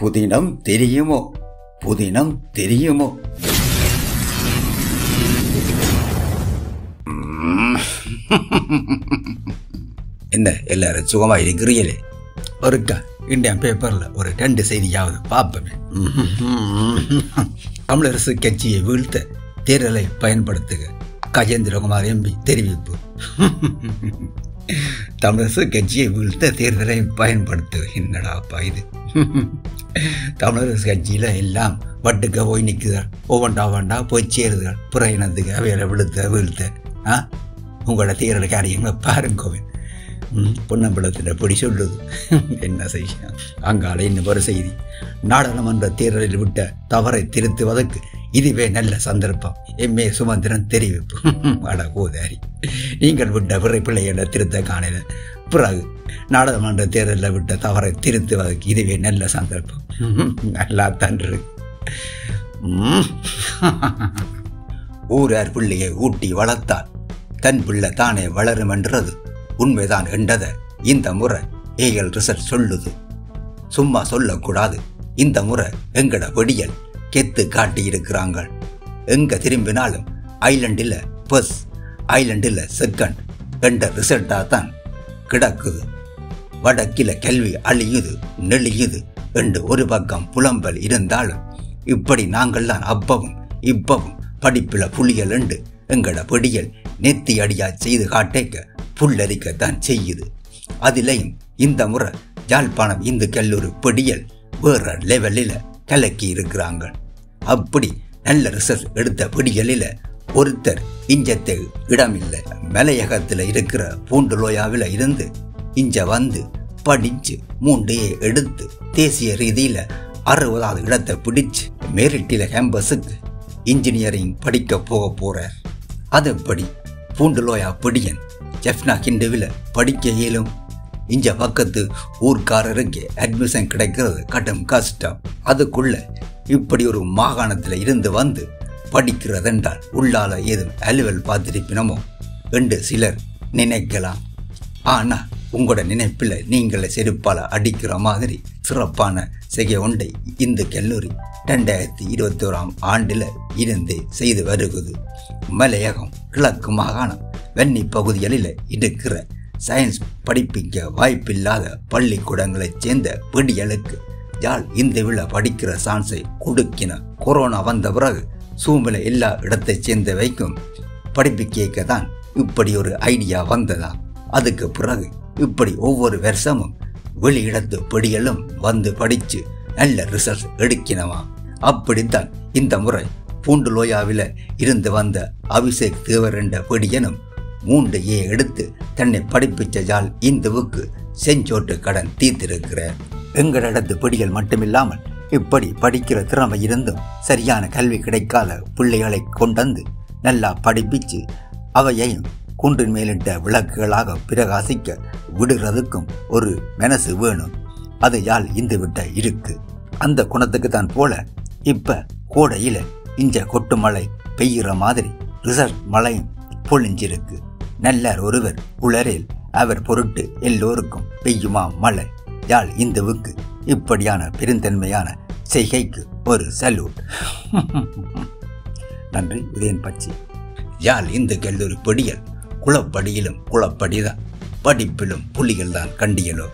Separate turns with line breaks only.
புதினம் தெரியுமோ? புதினம் தெரியுமோ? என்ன எல்லாரும் சுகமா இருக்கிறீங்களே? ஒருக்கா இந்தியன் பேப்பர்ல ஒரு 2 செய்தியாவது பார்ப்போமே. தமிழரசு கட்சியை வீழ்த்த தேர்தலை பயன்படுத்துக, கஜேந்திரகுமார் எம்பி தெரிவிப்பு. தமிழரசு கட்சியை வீழ்த்த தேர்தலை பயன்படுத்துக. என்னடாப்பா இது? தமிழரசு கட்சியில எல்லாம் வட்டுக்க போய் நிற்குதாள், ஒவ்வொன்றா போய் சேருதுகள், புறையினத்துக்கு அவையில வீழ்த்த. உங்களோட தேர்தல் காரியங்களை பாருங்கோவின். பொன்னம்பலத்தின படி சொல்லுது. என்ன செய்ய அங்கால இன்னும் ஒரு செய்தி. நாடாளுமன்ற தேர்தலில் விட்ட தவறை திருத்துவதற்கு இதுவே நல்ல சந்தர்ப்பம். எம்ஏ சுமந்திரன் தெரிவிப்பு. அட கோதாரி, நீங்கள் விட்ட பிள்ளைகளை திருத்த காணல. பிறகு நாடாளுமன்ற தேர்தலில் விட்ட தவறை திருத்துவதற்கு இதுவே நல்ல சந்தர்ப்பம். நல்லா தன்று ஊரார் பிள்ளையை ஊட்டி வளர்த்தால் தன் பிள்ளை தானே வளரும் என்றது உண்மைதான் என்றத இந்த முறை ஏஎல் ரிசல்ட் சொல்லுது. சும்மா சொல்லக்கூடாது. இந்த முறை எங்கட வெடியல் கெத்து காட்டி இருக்கிறாங்க. எங்க திரும்பினாலும் ஐலண்டில் பஸ், ஐலண்டில் செகண்ட் என்ற ரிசல்ட்டா தான் கிடக்குது. வடக்கில கல்வி அழியுது நெளியுது என்று ஒரு பக்கம் புலம்பல் இருந்தாலும், இப்படி நாங்கள் தான் அப்பவும் இப்பவும் படிப்பில புலிகள் என்று எங்கட வெடியல் நெத்தி அடியா செய்து காட்டேக்க புல்லரிக்கத்தான் செய்யுது. அதிலையும் இந்த முறை யாழ்ப்பாணம் இந்து கல்லூரி பொடியல் வேற லெவலில் கலக்கி இருக்கிறாங்க. அப்படி நல்ல ரிசல்ட் எடுத்த பொடியலில் ஒருத்தர் இஞ்சத்தை இடமில்லை. மலையகத்தில் இருக்கிற பூண்டுலோயாவில் இருந்து இஞ்ச வந்து படிச்சு 3A எடுத்து தேசிய ரீதியில் 60வது இடத்தை பிடிச்சு மேரிட்டில கேம்பஸுக்கு இன்ஜினியரிங் படிக்க போகிறார். அதுபடி பூண்டுலோயா பொடியன் ஜெஃப்னா கிண்டுவில் படிக்க இயலும். இஞ்ச பக்கத்து ஊர்க்காரருக்கு அட்மிஷன் கிடைக்கிறது கடும் கஷ்டம். அதுக்குள்ள இப்படி ஒரு மாகாணத்தில் இருந்து வந்து படிக்கிறதென்றால் உள்ளால ஏதும் அலுவல் பார்த்திருப்பினமோ என்று சிலர் நினைக்கலாம். ஆனா உங்களோட நினைப்பில் நீங்களே செருப்பால அடிக்கிற மாதிரி சிறப்பான செய்கை ஒன்றை இந்த கல்லூரி 2021ஆம் ஆண்டில் இருந்தே செய்து வருகிறது. மலையகம் கிழக்கு மாகாணம் வன்னி பகுதிகளில் இருக்கிற சயின்ஸ் படிப்பிக்க வாய்ப்பில்லாத பள்ளிக்கூடங்களைச் சேர்ந்த பிடிகளுக்கு யாழ் இந்துவில் படிக்கிற சான்ஸை கொடுக்கின. கொரோனா வந்த பிறகு சூமில் எல்லா இடத்தை சேர்ந்த வைக்கும் படிப்பிக்க தான் இப்படி ஒரு ஐடியா வந்ததா. அதுக்கு பிறகு இப்படி ஒவ்வொரு வருஷமும் வெளியிடத்து பிடிகளும் வந்து படிச்சு நல்ல ரிசல்ட் எடுக்கினவா. அப்படித்தான் இந்த முறை பூண்டுலோயாவில் இருந்து வந்த அபிஷேக் தேவர் என்ற பிடியனும் 3A எடுத்து தன்னை படிப்பிச்ச யாழ் இந்துவுக்கு செஞ்சோட்டு கடன் தீர்த்திருக்கிறார். எங்களிடத்து பிடிகள் மட்டுமில்லாமல் இப்படி படிக்கிற திறமை இருந்தும் சரியான கல்வி கிடைக்காத பிள்ளைகளை கொண்டு நல்லா படிப்பிச்சு அவையையும் குன்றின் மேலிட்ட விளக்குகளாக பிரகாசிக்க விடுறதுக்கும் ஒரு மனசு வேணும். அது யாழ் இந்து விட்ட இருக்கு. அந்த குணத்துக்கு தான் போல இப்ப கோடையில இஞ்ச கொட்டு மழை பெய்கிற மாதிரி ரிசல்ட் மழையும் பொழிஞ்சிருக்கு. நல்லார் ஒருவர் உளரில் அவர் பொருட்டு எல்லோருக்கும் பெய்யுமா மழை. யாழ் இந்துவுக்கு இப்படியான பெருந்தன்மையான செய்கைக்கு ஒரு சல்யூட். நன்றி. உதயன் பச்சி. யாழ் இந்து கல்லூரி பொடியல் குளப்படியிலும் குளப்படிதான், படிப்பிலும் புலிகள் தான் கண்டியலோ.